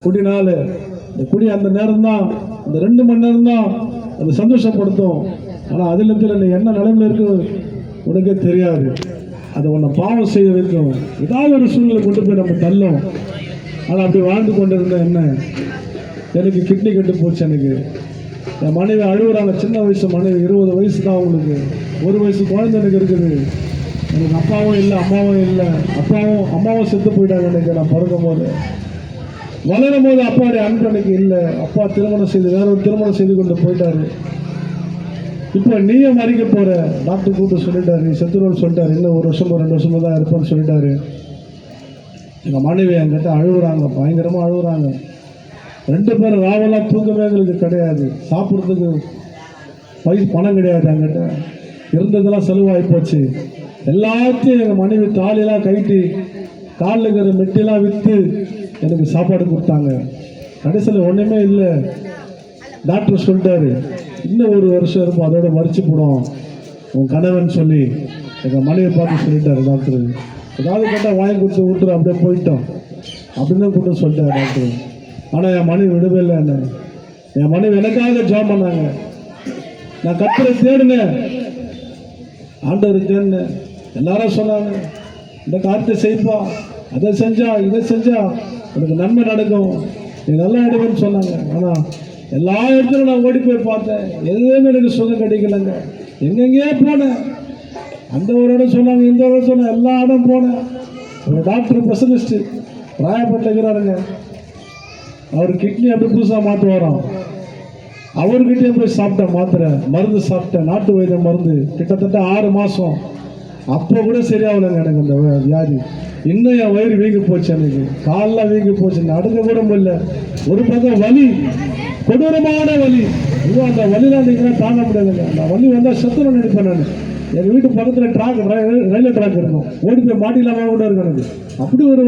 குடினால இந்த குடி அந்த நேரம் தான், அந்த 2 மணி நேரம் தான் அது சந்தோஷப்படுத்தும். ஆனால் அதில் நீ என்ன நிலைமையில் இருக்கு உனக்கே தெரியாது. அது உன்னை பாவம் செய்ய வைக்கும், ஏதாவது ஒரு சூழ்நிலை கொண்டு போய் நம்ம தள்ளும். ஆனால் அப்படி வாழ்ந்து கொண்டு இருந்தேன். என்ன, எனக்கு கிட்னி கெட்டு போச்சு. எனக்கு என் மனைவி அழுகுறாங்க, சின்ன வயசு மனைவி, 20 வயசு தான் அவங்களுக்கு. 1 வயசு குழந்தை எனக்கு இருக்குது. எனக்கு அப்பாவும் இல்லை, அம்மாவும் இல்லை. அம்மாவும் செத்து போயிட்டாங்க எனக்கு. நான் பிறக்கும் போது, வளரும் போது அப்பாவுடைய அன்பு எனக்கு இல்லை. அப்பா திருமணம் செய்து வேற ஒரு திருமணம் செய்து கொண்டு போயிட்டாரு. இப்போ நீயே மறிக்க போற, டாக்டர் கூப்பிட்டு சொல்லிட்டாரு, நீ செத்துருன்னு சொல்லிட்டாரு. இன்னும் 1 வருஷமோ 2 வருஷமோ தான் இருப்பேன்னு சொல்லிட்டாரு. எங்கள் மனைவி என்கிட்ட அழுகுறாங்க, பயங்கரமாக அழுகுறாங்க. 2 பேரும் ராவெல்லாம் தூங்கவே எங்களுக்கு கிடையாது. சாப்பிட்றதுக்கு பணம் கிடையாது என்கிட்ட. இருந்ததெல்லாம் செலவாகி போச்சு. எல்லாத்தையும் எங்கள் மனைவி தாலியெல்லாம் கட்டி காலில் இருக்கிற மெட்டிலாம் விற்று எனக்கு சாப்பாடு கொடுத்தாங்க. கடைசியில் ஒன்றுமே இல்லை. டாக்டர் சொல்லிட்டாரு, இன்னும் 1 வருஷம் இருக்கும், அதோட மறிச்சு போடும் உன் கணவன் சொல்லி எங்கள் மனைவியை பார்த்து சொல்லிட்டாரு டாக்டர். ஏதாவது கேட்டால் வாங்கி கொடுத்து விட்டுரு, அப்படியே போயிட்டோம் அப்படின்னு கூப்பிட்டு சொல்லிட்டாரு டாக்டர். ஆனால் என் மனைவி விடவே இல்லை. என்ன, என் மனைவி எனக்காக ஜாப் பண்ணாங்க. நான் கத்தரை தேடினேன், ஆண்டவர் தேடினேன். எல்லாரும் சொன்னாங்க, இந்த காரியத்தை செய்ப்பா, அதை செஞ்சா இதை செஞ்சா உனக்கு நன்மை நடக்கும், நீ நல்லா எடுவேன்னு சொன்னாங்க. ஆனால் எல்லா இடத்துலையும் நான் ஓடி போய் பார்த்தேன், எதுவுமே எனக்கு சுகம் கிடைக்கலங்க. எங்கெங்கேயே போனேன், அந்த ஒரு இடம் சொன்னாங்க, இந்த ஒரு இடம் சொன்னாங்க, எல்லா இடம் போனேன். ஒரு டாக்டர் ஸ்பெஷலிஸ்ட்டு ராயப்பட்டிருக்கிறாருங்க. அவர் கிட்னி அப்படி புதுசாக மாற்றுவாராம். அவர்கிட்டே போய் சாப்பிட்டேன், மாத்திரை மருந்து சாப்பிட்டேன், நாட்டு வைத்திய மருந்து, கிட்டத்தட்ட 6 மாதம். அப்போ கூட சரியாகலைங்க எனக்கு அந்த வியாதி. இன்னும் என் வயிறு வீங்கி போச்சு, எனக்கு காலெலாம் வீங்கி போச்சு, நடக்க கூட முடியல. ஒரு பக்கம் வலி, கொடூரமான வலி. இன்னும் அந்த வலிலாம் நீங்களாம் தாங்க முடியாதுங்க. அந்த வலி வந்தால் செத்துன்னு நினைப்பேன் நான். எங்கள் வீட்டு பக்கத்தில் ரயில்வே ட்ராக் இருக்கும், ஓடி போய் மாட்டிலாமல் கூட இருக்கு எனக்கு. அப்படி ஒரு